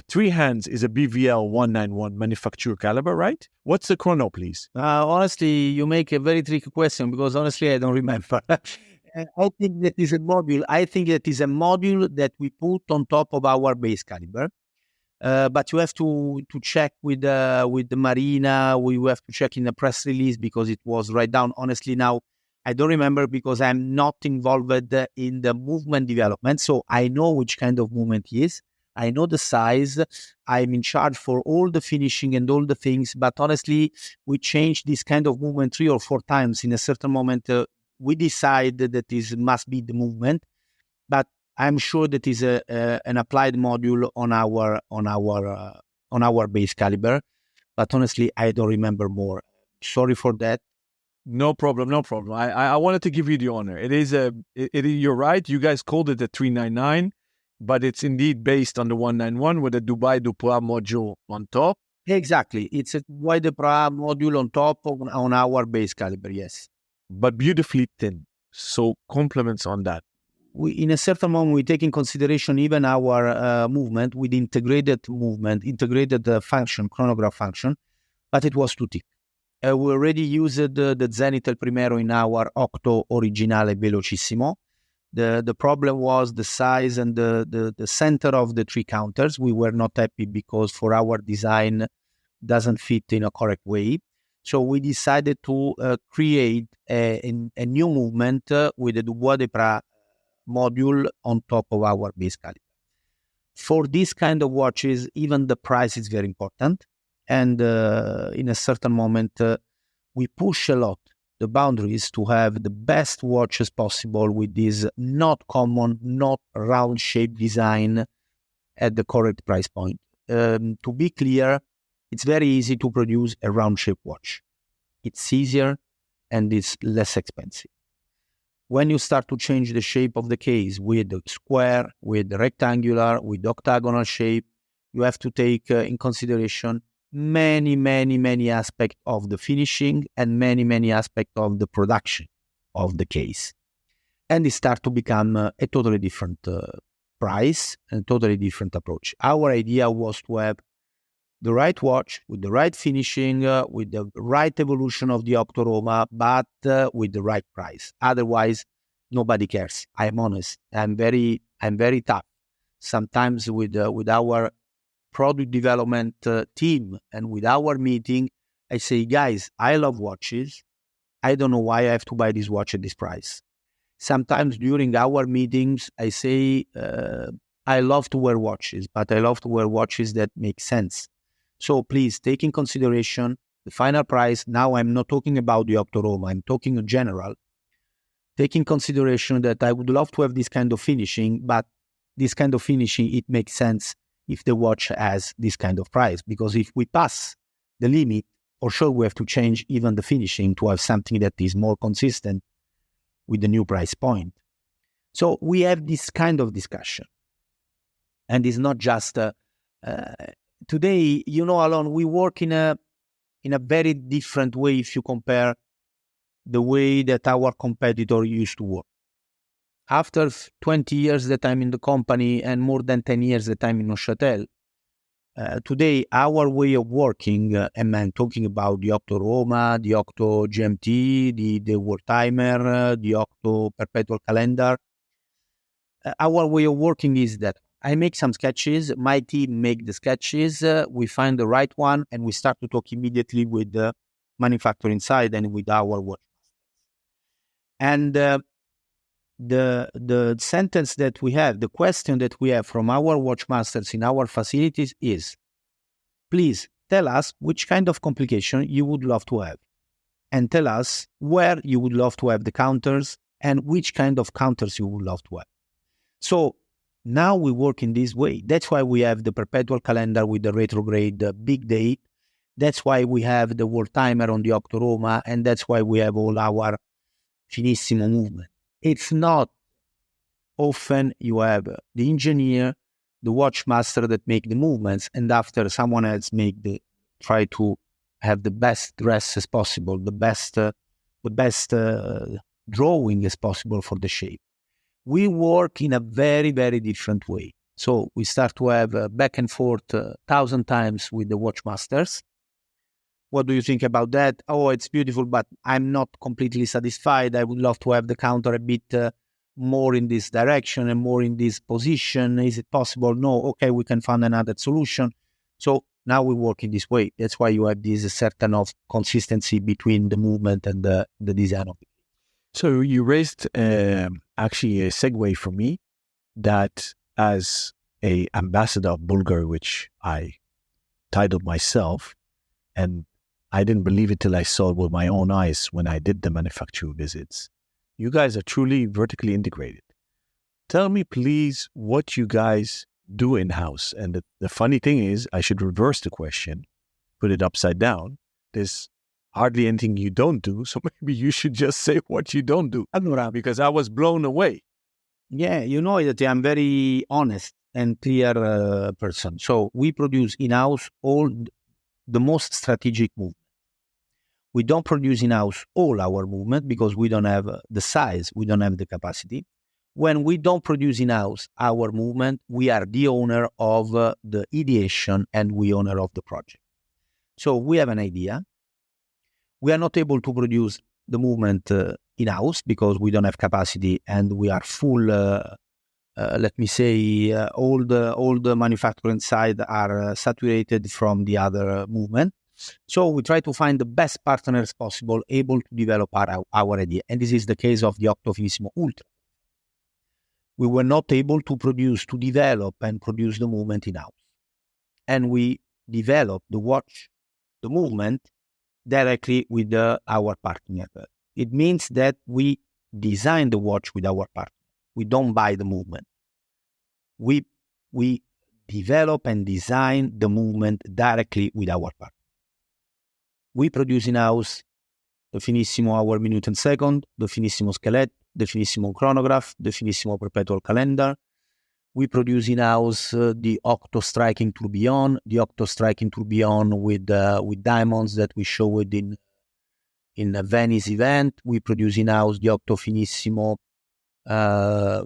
3 hands is a BVL 191 manufacturer caliber, right? What's the chrono, please? Honestly, you make a very tricky question because honestly, I don't remember. I think that is a module. I think that is a module that we put on top of our base caliber. But you have to check with the Marina. We have to check in the press release because it was right down. Honestly, now I don't remember because I'm not involved in the movement development. So I know which kind of movement it is. I know the size. I'm in charge for all the finishing and all the things. But honestly, we changed this kind of movement 3 or 4 times. In a certain moment, we decided that this must be the movement. But I'm sure that is an applied module on our base caliber. But honestly, I don't remember more. Sorry for that. No problem. I wanted to give you the honor. It is you're right. You guys called it a 399, but it's indeed based on the 191 with a Dubai Duprat module on top. Exactly. It's a Dubai Duprat module on top on our base caliber, yes. But beautifully thin. So compliments on that. In a certain moment, we take in consideration even our movement with integrated function, chronograph function, but it was too thick. We already used the Zenith El Primero in our Octo Originale Velocissimo. The problem was the size and the center of the 3 counters. We were not happy because for our design doesn't fit in a correct way. So we decided to create a new movement with the Dubois Duprat module on top of our base caliber. For this kind of watches, even the price is very important. And in a certain moment, we push a lot the boundaries to have the best watches possible with this not common, not round shape design at the correct price point. To be clear, it's very easy to produce a round shape watch. It's easier and it's less expensive. When you start to change the shape of the case with the square, with the rectangular, with the octagonal shape, you have to take in consideration many aspects of the finishing and many aspects of the production of the case. And it starts to become a totally different price and totally different approach. Our idea was to have the right watch with the right finishing, with the right evolution of the Octoroma, but with the right price. Otherwise, nobody cares. I'm honest. I'm very tough. Sometimes with our product development team and with our meeting, I say, guys, I love watches. I don't know why I have to buy this watch at this price. Sometimes during our meetings, I say, I love to wear watches, but I love to wear watches that make sense. So please take in consideration the final price. Now I'm not talking about the Octoroma, I'm talking in general. Take in consideration that I would love to have this kind of finishing, but this kind of finishing, it makes sense if the watch has this kind of price. Because if we pass the limit, for sure we have to change even the finishing to have something that is more consistent with the new price point. So we have this kind of discussion. And it's not just... today, Alon, we work in a very different way if you compare the way that our competitor used to work. after 20 years that I'm in the company and more than 10 years that I'm in Neuchâtel, today our way of working, and I'm talking about the Octo Roma, the Octo GMT, the War Timer, the Octo Perpetual Calendar. Our way of working is that I make some sketches, my team make the sketches, we find the right one, and we start to talk immediately with the manufacturing side and with our watch. And the sentence that we have, the question that we have from our watchmasters in our facilities is, please tell us which kind of complication you would love to have, and tell us where you would love to have the counters and which kind of counters you would love to have. So now we work in this way. That's why we have the perpetual calendar with the retrograde big date. That's why we have the world timer on the Octo Roma, and that's why we have all our finissimo movement. It's not often you have the engineer, the watchmaster that make the movements, and after someone else try to have the best dress as possible, the best drawing as possible for the shape. We work in a very, very different way. So we start to have back and forth 1,000 times with the watchmasters. What do you think about that? Oh, it's beautiful, but I'm not completely satisfied. I would love to have the counter a bit more in this direction and more in this position. Is it possible? No. Okay, we can find another solution. So now we work in this way. That's why you have this certain of consistency between the movement and the design of it. So you raised actually a segue for me that as a ambassador of Bvlgari, which I titled myself, and I didn't believe it till I saw it with my own eyes when I did the manufacturer visits. You guys are truly vertically integrated. Tell me, please, what you guys do in-house. And the funny thing is, I should reverse the question, put it upside down. There's hardly anything you don't do, so maybe you should just say what you don't do. Because I was blown away. Yeah, you know that I'm very honest and clear person. So we produce in-house all the most strategic movement. We don't produce in-house all our movement because we don't have the size, we don't have the capacity. When we don't produce in-house our movement, we are the owner of the ideation and we owner of the project. So we have an idea. We are not able to produce the movement in-house because we don't have capacity and we are full, let me say, all the manufacturing side are saturated from the other movement. So we try to find the best partners possible able to develop our idea. And this is the case of the Octo Finissimo Ultra. We were not able to develop and produce the movement in-house. And we developed the movement directly with our partner. It means that we design the watch with our partner. We don't buy the movement. We develop and design the movement directly with our partner. We produce in-house the Finissimo hour, minute and second, the Finissimo Skelet, the Finissimo chronograph, the Finissimo perpetual calendar. We produce in-house the Octo Striking Tourbillon, the Octo Striking Tourbillon with diamonds that we showed in a Venice event. We produce in-house the Octo Finissimo, the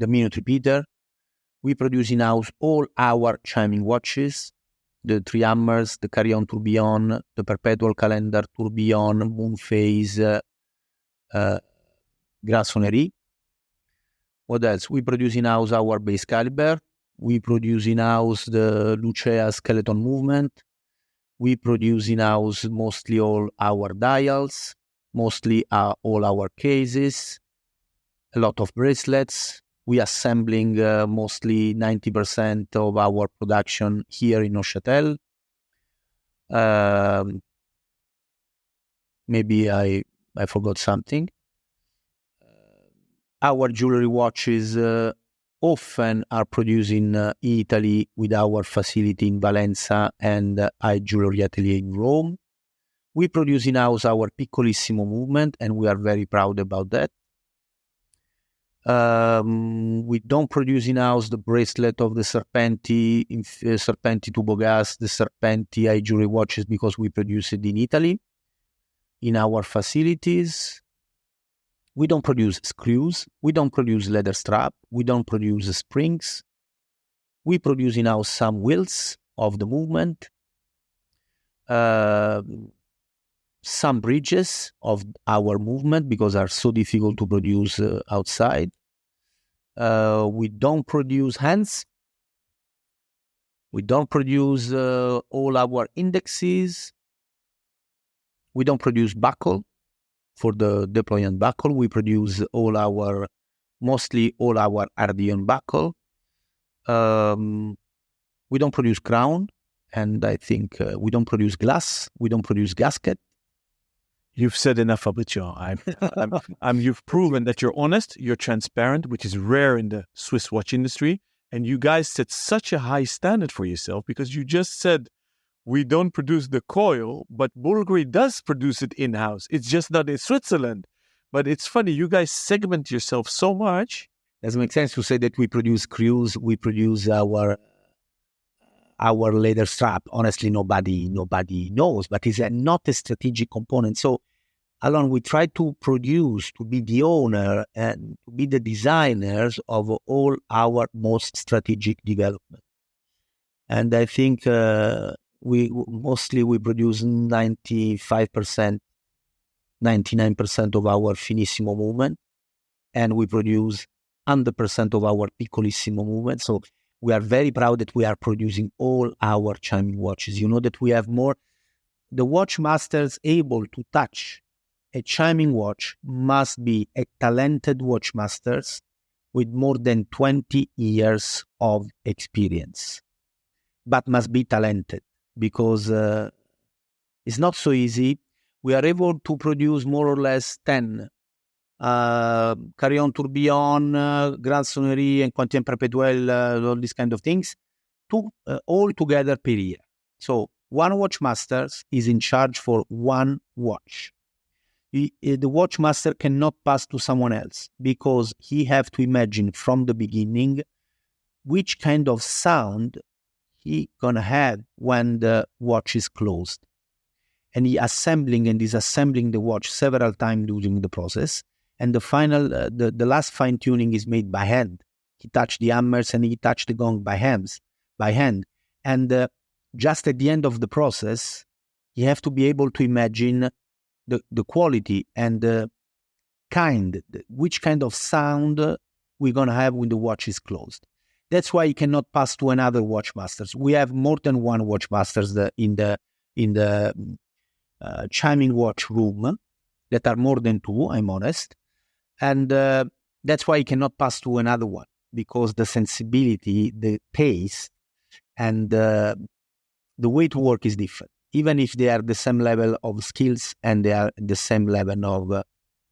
minute repeater. We produce in-house all our chiming watches, the Three Hammers, the Carillon Tourbillon, the Perpetual Calendar Tourbillon, Moon Phase, Grassonnerie. What else? We produce in-house our base caliber. We produce in-house the Lucea skeleton movement. We produce in-house mostly all our dials, mostly all our cases, a lot of bracelets. We assembling mostly 90% of our production here in Neuchâtel. Maybe I forgot something. Our jewelry watches often are produced in Italy with our facility in Valenza and I Jewelry Atelier in Rome. We produce in-house our Piccolissimo movement and we are very proud about that. We don't produce in-house the bracelet of the Serpenti Tubo Gas, the Serpenti I Jewelry watches because we produce it in Italy, in our facilities. We don't produce screws. We don't produce leather strap. We don't produce springs. We produce in-house some wheels of the movement, some bridges of our movement because are so difficult to produce outside. We don't produce hands. We don't produce all our indexes. We don't produce buckle for the deployment buckle. We produce mostly all our Ardion buckle. We don't produce crown, and I think we don't produce glass. We don't produce gasket. You've said enough, Fabrizio. You've proven that you're honest, you're transparent, which is rare in the Swiss watch industry. And you guys set such a high standard for yourself because you just said, we don't produce the coil, but Bvlgari does produce it in-house. It's just not in Switzerland. But it's funny, you guys segment yourself so much. Doesn't make sense to say that we produce screws, we produce our leather strap. Honestly, nobody knows, but it's not a strategic component. So, Alon, we try to produce, to be the owner and to be the designers of all our most strategic development. And I think we produce 95%, 99% of our finissimo movement, and we produce 100% of our piccolissimo movement. So we are very proud that we are producing all our chiming watches. You know that we have the watch masters able to touch a chiming watch must be a talented watch masters with more than 20 years of experience, but must be talented because it's not so easy. We are able to produce more or less 10 Carillon Tourbillon, Grand Sonnerie, and Quantien Perpetuel, all these kind of things, all together per year. So one watchmaster is in charge for one watch. The watchmaster cannot pass to someone else because he have to imagine from the beginning which kind of sound he gonna have when the watch is closed. And he assembling and disassembling the watch several times during the process. And the final, the last fine tuning is made by hand. He touched the hammers and he touched the gong by hand. And just at the end of the process, you have to be able to imagine the quality and the which kind of sound we're gonna have when the watch is closed. That's why you cannot pass to another watchmasters. We have more than one watchmasters in the chiming watch room that are more than two. I'm honest. And that's why you cannot pass to another one because the sensibility, the taste, and the way to work is different, even if they are the same level of skills and they are the same level of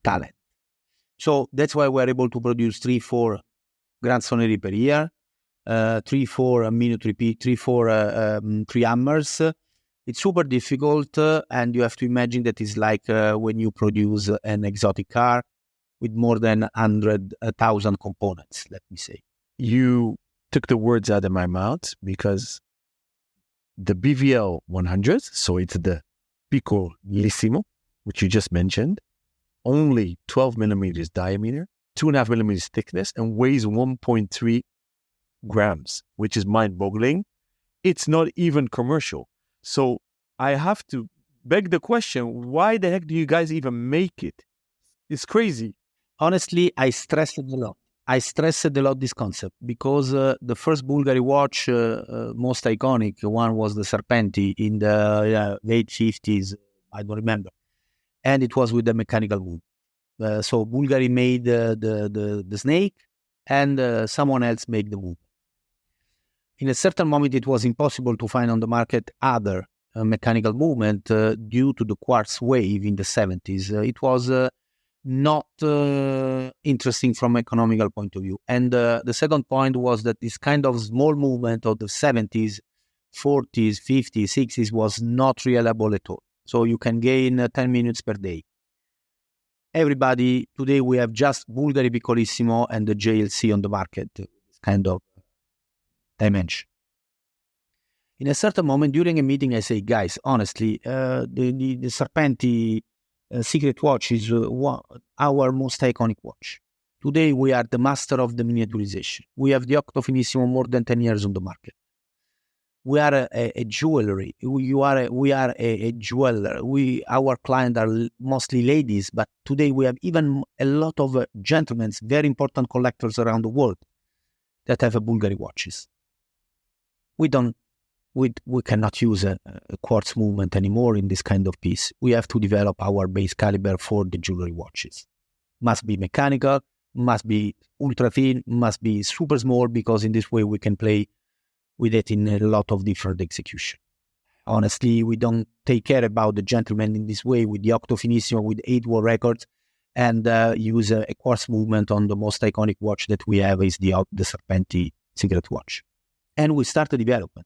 talent. So that's why we're able to produce 3-4 Grand Sonnerie per year, 3-4 minute repeat, 3 hammers. It's super difficult, and you have to imagine that it's like when you produce an exotic car with more than 100,000 components, let me say. You took the words out of my mouth because the BVL 100, so it's the Piccolissimo, which you just mentioned, only 12 millimeters diameter, 2.5 millimeters thickness, and weighs 1.3 grams, which is mind-boggling. It's not even commercial. So I have to beg the question, why the heck do you guys even make it? It's crazy. Honestly, I stressed it a lot. This concept because the first Bvlgari watch, most iconic one, was the Serpenti in the late 50s. I don't remember. And it was with the mechanical movement. So Bvlgari made the snake and someone else made the movement. In a certain moment, it was impossible to find on the market other mechanical movement due to the quartz wave in the 70s. It was not interesting from an economical point of view. And the second point was that this kind of small movement of the 70s, 40s, 50s, 60s was not reliable at all. So you can gain 10 minutes per day. Everybody, today we have just Bvlgari Piccolissimo and the JLC on the market, this kind of dimension. In a certain moment during a meeting, I say, guys, honestly, the Serpenti Secret watch is our most iconic watch. Today, we are the master of the miniaturization. We have the Octo Finissimo more than 10 years on the market. We are a jewelry. We are a jeweler. Our clients are mostly ladies, but today we have even a lot of gentlemen, very important collectors around the world that have a Bvlgari watches. We cannot use a quartz movement anymore in this kind of piece. We have to develop our base caliber for the jewelry watches. Must be mechanical, must be ultra thin, must be super small, because in this way we can play with it in a lot of different execution. Honestly, we don't take care about the gentleman in this way with the Octo Finissimo, with 8 world records, and use a quartz movement on the most iconic watch that we have is the Serpenti Secret watch. And we start the development.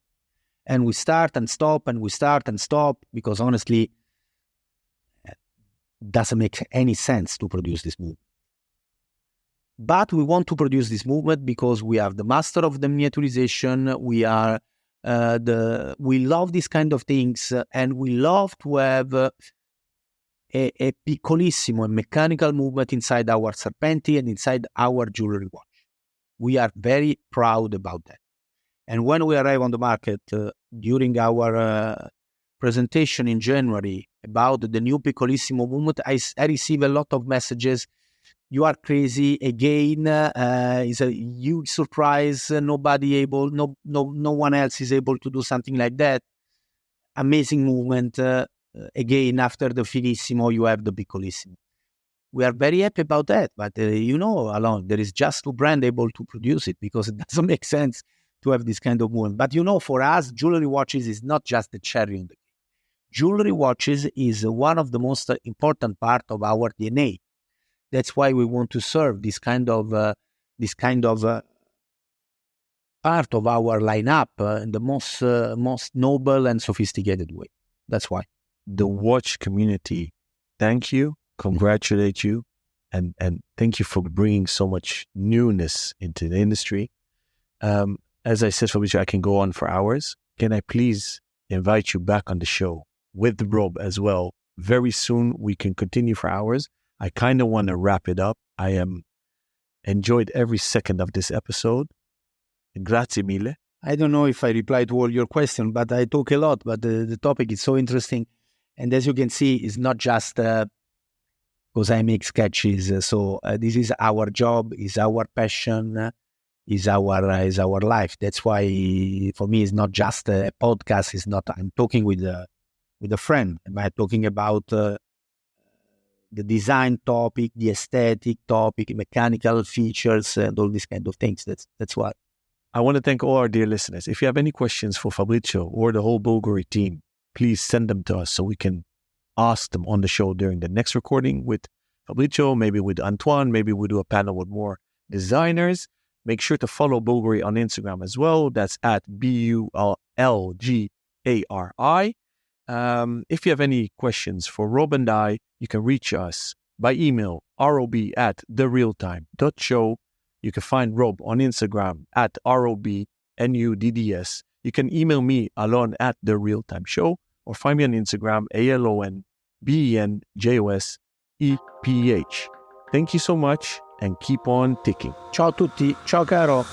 And we start and stop, and we start and stop, because honestly, it doesn't make any sense to produce this movement. But we want to produce this movement because we are the master of the miniaturization. We are we love these kind of things, and we love to have a piccolissimo, a mechanical movement inside our Serpenti and inside our jewelry watch. We are very proud about that. And when we arrive on the market during our presentation in January about the new piccolissimo movement, I receive a lot of messages. You are crazy again. It's a huge surprise. No one else is able to do something like that. Amazing movement. Again, after the Finissimo, you have the Piccolissimo. We are very happy about that. But Alon, there is just 2 brands able to produce it, because it doesn't make sense to have this kind of movement. But for us, jewelry watches is not just the cherry on the cake. Jewelry watches is one of the most important part of our DNA. That's why we want to serve this kind of part of our lineup in the most noble and sophisticated way. That's why. The watch community, thank you, congratulate you, and thank you for bringing so much newness into the industry. As I said, Fabrizio, I can go on for hours. Can I please invite you back on the show with Rob as well? Very soon we can continue for hours. I kind of want to wrap it up. I enjoyed every second of this episode. Grazie mille. I don't know if I replied to all your questions, but I talk a lot. But the topic is so interesting. And as you can see, it's not just because I make sketches. This is our job, is our passion, is our life. That's why for me, it's not just a podcast. It's not. I'm talking with a friend. I'm talking about the design topic, the aesthetic topic, mechanical features, and all these kind of things. That's what. I want to thank all our dear listeners. If you have any questions for Fabrizio or the whole Bvlgari team, please send them to us so we can ask them on the show during the next recording with Fabrizio, maybe with Antoine, maybe we'll do a panel with more designers. Make sure to follow Bvlgari on Instagram as well. That's at Bvlgari. If you have any questions for Rob and I, you can reach us by email, rob@therealtime.show. You can find Rob on Instagram at robnudds. You can email me, alon@therealtimeshow, or find me on Instagram, alonbenjoseph. Thank you so much and keep on ticking. Ciao a tutti. Ciao caro.